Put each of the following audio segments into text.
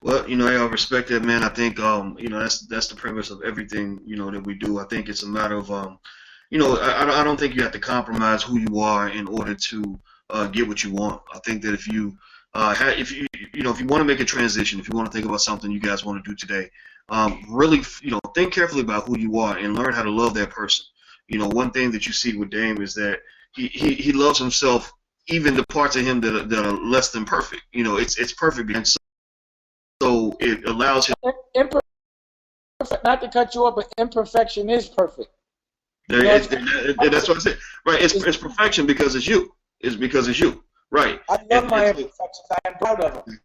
Well, I respect that, man. I think, that's the premise of everything, that we do. I think it's a matter of, I don't think you have to compromise who you are in order to get what you want. I think that if you want to make a transition, if you want to think about something you guys want to do today, really, think carefully about who you are and learn how to love that person. One thing that you see with Dame is that he loves himself, even the parts of him that are less than perfect. It's perfect, and so it allows him. Imperfect, not to cut you off, but imperfection is perfect. That's what I said. Right? It's perfection because it's you. It's because it's you. Right? I love my imperfections. I am proud of them.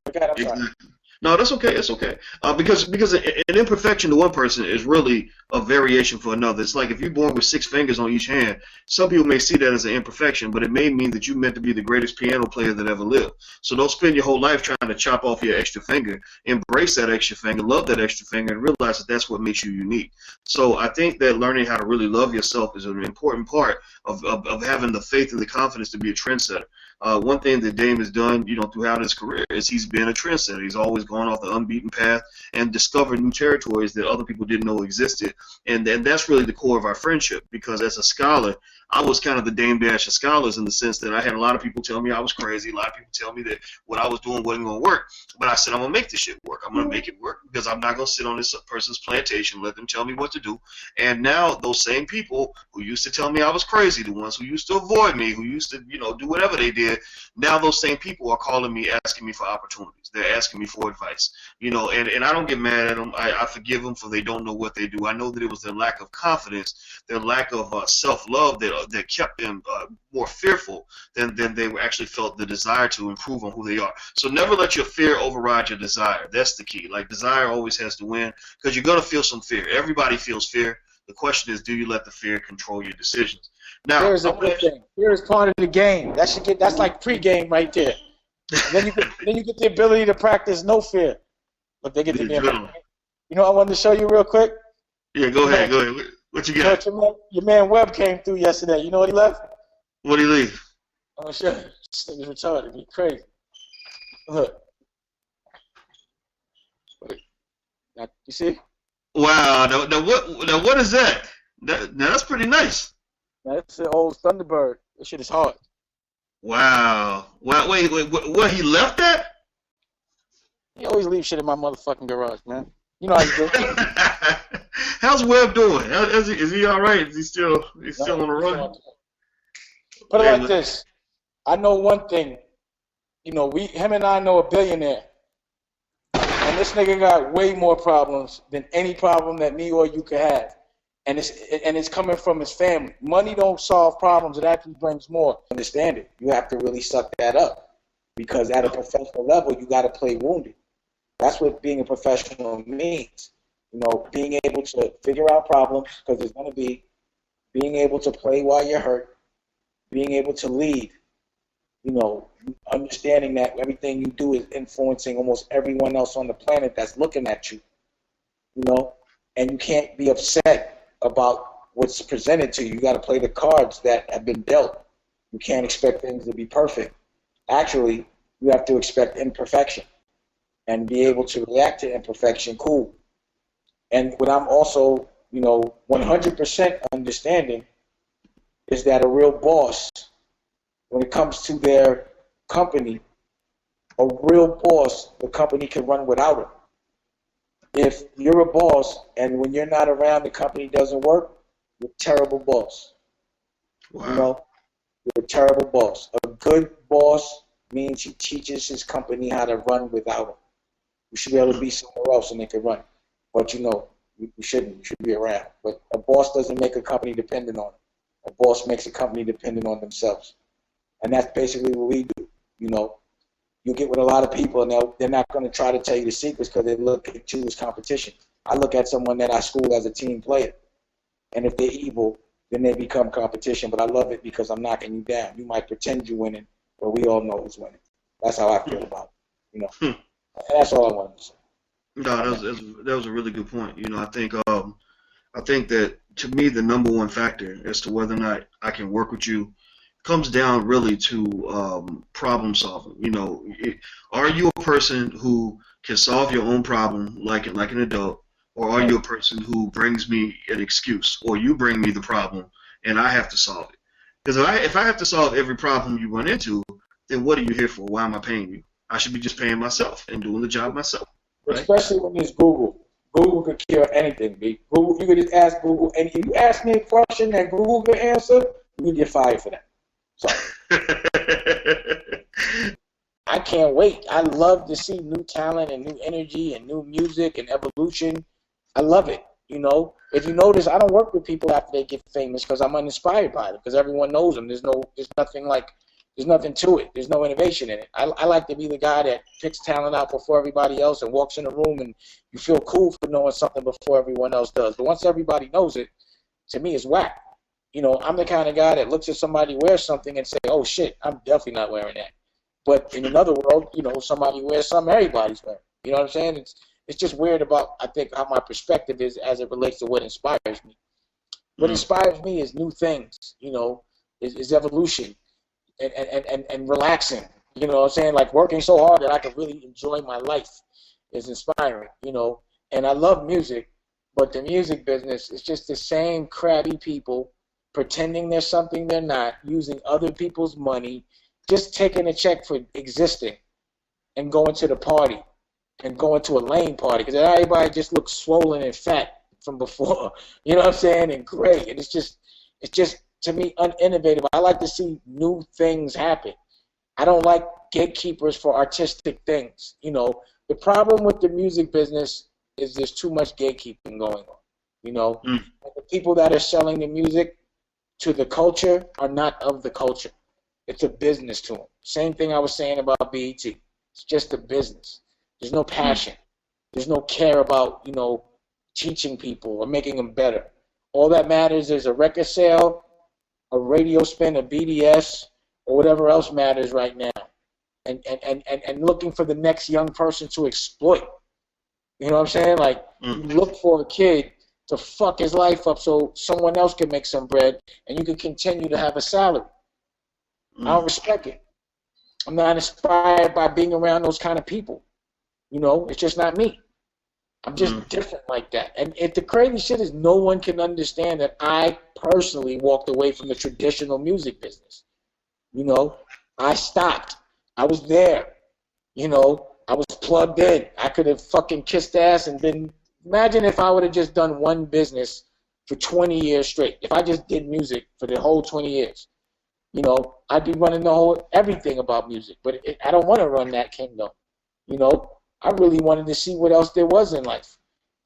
Okay, I'm sorry. Exactly. No, that's okay. It's okay. Because an imperfection to one person is really a variation for another. It's like if you're born with 6 fingers on each hand, some people may see that as an imperfection, but it may mean that you're meant to be the greatest piano player that ever lived. So don't spend your whole life trying to chop off your extra finger. Embrace that extra finger, love that extra finger, and realize that that's what makes you unique. So I think that learning how to really love yourself is an important part of having the faith and the confidence to be a trendsetter. One thing that Dame has done, throughout his career is he's been a trendsetter. He's always gone off the unbeaten path and discovered new territories that other people didn't know existed. And that's really the core of our friendship, because as a scholar, I was kind of the Dame Dash of scholars in the sense that I had a lot of people tell me I was crazy. A lot of people tell me that what I was doing wasn't going to work. But I said, I'm going to make this shit work. I'm going to make it work because I'm not going to sit on this person's plantation and let them tell me what to do. And now those same people who used to tell me I was crazy, the ones who used to avoid me, who used to, do whatever they did, now those same people are calling me, asking me for opportunities. They're asking me for advice. And I don't get mad at them. I forgive them, for they don't know what they do. I know that it was their lack of confidence, their lack of self-love that kept them more fearful than they actually felt the desire to improve on who they are. So never let your fear override your desire. That's the key. Like, desire always has to win, because you're going to feel some fear. Everybody feels fear. The question is, do you let the fear control your decisions? Now, fear is a good thing. Fear is part of the game. That's like pre-game right there. And then you get the ability to practice no fear. But they get to be I wanted to show you real quick. Yeah, go ahead. What you got? Your man Webb came through yesterday. You know what he left? What did he leave? I'm gonna show you. This thing is retarded. He's crazy. Look. Now, you see? Wow. Now what is that? Now that's pretty nice. Now, that's the old Thunderbird. This shit is hard. Wow. Wait, what, he left that? He always leaves shit in my motherfucking garage, man. You know how you do. How's Webb doing? Is he all right? Is he still on the run? Put it like this. I know one thing. Him and I know a billionaire. And this nigga got way more problems than any problem that me or you could have. And it's coming from his family. Money don't solve problems. It actually brings more. Understand it. You have to really suck that up. Because at a professional level, you got to play wounded. That's what being a professional means. Being able to figure out problems, because there's going to be, being able to play while you're hurt, being able to lead, understanding that everything you do is influencing almost everyone else on the planet that's looking at you, and you can't be upset about what's presented to you. You got to play the cards that have been dealt. You can't expect things to be perfect. Actually, you have to expect imperfection and be able to react to imperfection. Cool. And what I'm also, 100% understanding is that a real boss, when it comes to their company, a real boss, the company can run without him. If you're a boss and when you're not around, the company doesn't work, you're a terrible boss. Wow. You're a terrible boss. A good boss means he teaches his company how to run without him. You should be able to be somewhere else and they can run. But you shouldn't. You should be around. But a boss doesn't make a company dependent on him. A boss makes a company dependent on themselves. And that's basically what we do. You get with a lot of people and they're not going to try to tell you the secrets because they look at you as competition. I look at someone that I school as a team player. And if they're evil, then they become competition. But I love it because I'm knocking you down. You might pretend you're winning, but we all know who's winning. That's how I feel about it. And that's all I wanted to say. No, that was a really good point. I think that, to me, the number one factor as to whether or not I can work with you comes down really to problem solving. Are you a person who can solve your own problem like an adult, or are you a person who brings me an excuse, or you bring me the problem and I have to solve it? Because if I have to solve every problem you run into, then what are you here for? Why am I paying you? I should be just paying myself and doing the job myself. Right? Especially when it's Google. Google could cure anything, B. Google, you could just ask Google, and if you ask me a question that Google could answer, you can get fired for that. So I can't wait. I love to see new talent and new energy and new music and evolution. I love it. If you notice, I don't work with people after they get famous because I'm uninspired by them, because everyone knows them. There's nothing to it. There's no innovation in it. I like to be the guy that picks talent out before everybody else and walks in the room and you feel cool for knowing something before everyone else does. But once everybody knows it, to me, it's whack. I'm the kind of guy that looks at somebody wear something and say, oh shit, I'm definitely not wearing that. But in another world, somebody wears something everybody's wearing. You know what I'm saying? It's just weird about, I think, how my perspective is as it relates to what inspires me. What inspires me is new things, is evolution. And relaxing, what I'm saying? Like working so hard that I can really enjoy my life is inspiring, And I love music, but the music business is just the same crabby people pretending they're something they're not, using other people's money, just taking a check for existing and going to the party and going to a lame party because everybody just looks swollen and fat from before, you know what I'm saying, and gray. And it's just to me, uninnovative. I like to see new things happen. I don't like gatekeepers for artistic things. The problem with the music business is there's too much gatekeeping going on. The people that are selling the music to the culture are not of the culture. It's a business to them. Same thing I was saying about BET. It's just a business. There's no passion. There's no care about, teaching people or making them better. All that matters is a record sale, a radio spin, a BDS, or whatever else matters right now, and looking for the next young person to exploit. You know what I'm saying? Like, you look for a kid to fuck his life up so someone else can make some bread and you can continue to have a salary. I don't respect it. I'm not inspired by being around those kind of people. It's just not me. I'm just different like that. And if the crazy shit is no one can understand that I personally walked away from the traditional music business. I stopped. I was there. I was plugged in. I could have fucking kissed ass and been, imagine if I would have just done one business for 20 years straight. If I just did music for the whole 20 years, I'd be running everything about music. But I don't want to run that kingdom. I really wanted to see what else there was in life.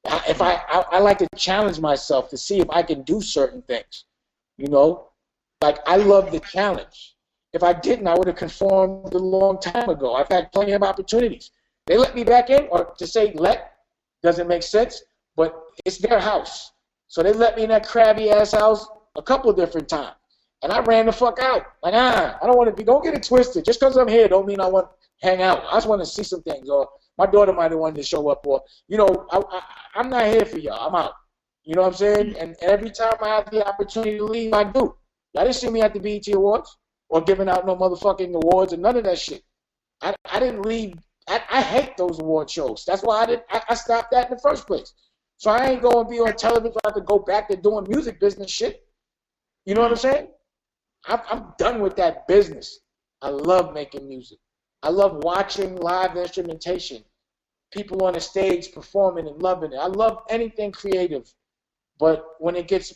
I like to challenge myself to see if I can do certain things. Like I love the challenge. If I didn't, I would have conformed a long time ago. I've had plenty of opportunities. They let me back in, or to say doesn't make sense, but it's their house. So they let me in that crabby ass house a couple of different times. And I ran the fuck out. Like, I don't want to be, don't get it twisted. Just because I'm here don't mean I want to hang out. I just want to see some things. Or my daughter might have wanted to show up. Or, I'm not here for y'all. I'm out. You know what I'm saying? And every time I have the opportunity to leave, I do. Y'all didn't see me at the BET Awards or giving out no motherfucking awards or none of that shit. I didn't leave. I hate those award shows. That's why I stopped that in the first place. So I ain't going to be on television. I have to go back to doing music business shit. You know what I'm saying? I'm done with that business. I love making music. I love watching live instrumentation. People on the stage performing and loving it. I love anything creative. But when it gets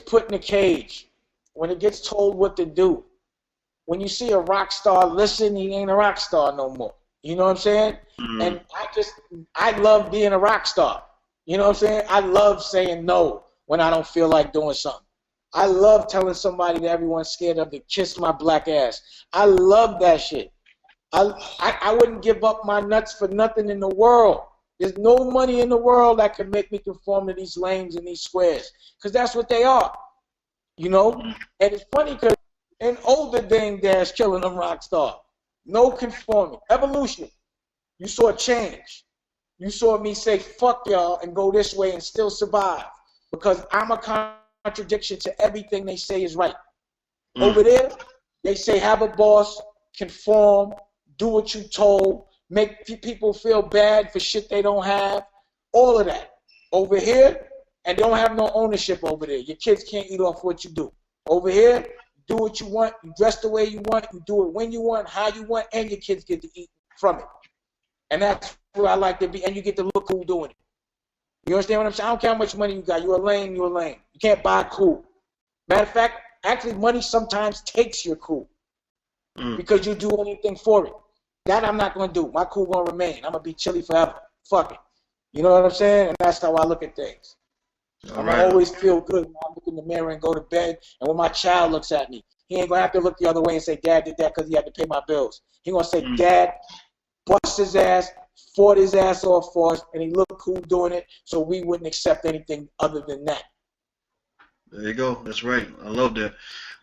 put in a cage, when it gets told what to do, when you see a rock star listen, he ain't a rock star no more. You know what I'm saying? Mm-hmm. And I love being a rock star. You know what I'm saying? I love saying no when I don't feel like doing something. I love telling somebody that everyone's scared of to kiss my black ass. I love that shit. I wouldn't give up my nuts for nothing in the world. There's no money in the world that can make me conform to these lanes and these squares, because that's what they are. You know? And it's funny because an older dang dash killing them rock star. No conforming. Evolution. You saw change. You saw me say fuck y'all and go this way and still survive, because I'm a kind contradiction to everything they say is right. Over there, they say have a boss, conform, do what you told, make people feel bad for shit they don't have, all of that. Over here, and they don't have no ownership over there. Your kids can't eat off what you do. Over here, do what you want, you dress the way you want, you do it when you want, how you want, and your kids get to eat from it. And that's where I like to be, and you get to look cool doing it. You understand what I'm saying? I don't care how much money you got. You're a lame, you're a lame. You can't buy cool. Matter of fact, actually, money sometimes takes your cool because you do anything for it. That I'm not going to do. My cool going to remain. I'm going to be chilly forever. Fuck it. You know what I'm saying? And that's how I look at things. I'm going to always feel good when I look in the mirror and go to bed. And when my child looks at me, he ain't going to have to look the other way and say, Dad did that because he had to pay my bills. He going to say, Dad bust his ass, fought his ass off for us, and he looked cool doing it, so we wouldn't accept anything other than that. There you go. That's right. I love that.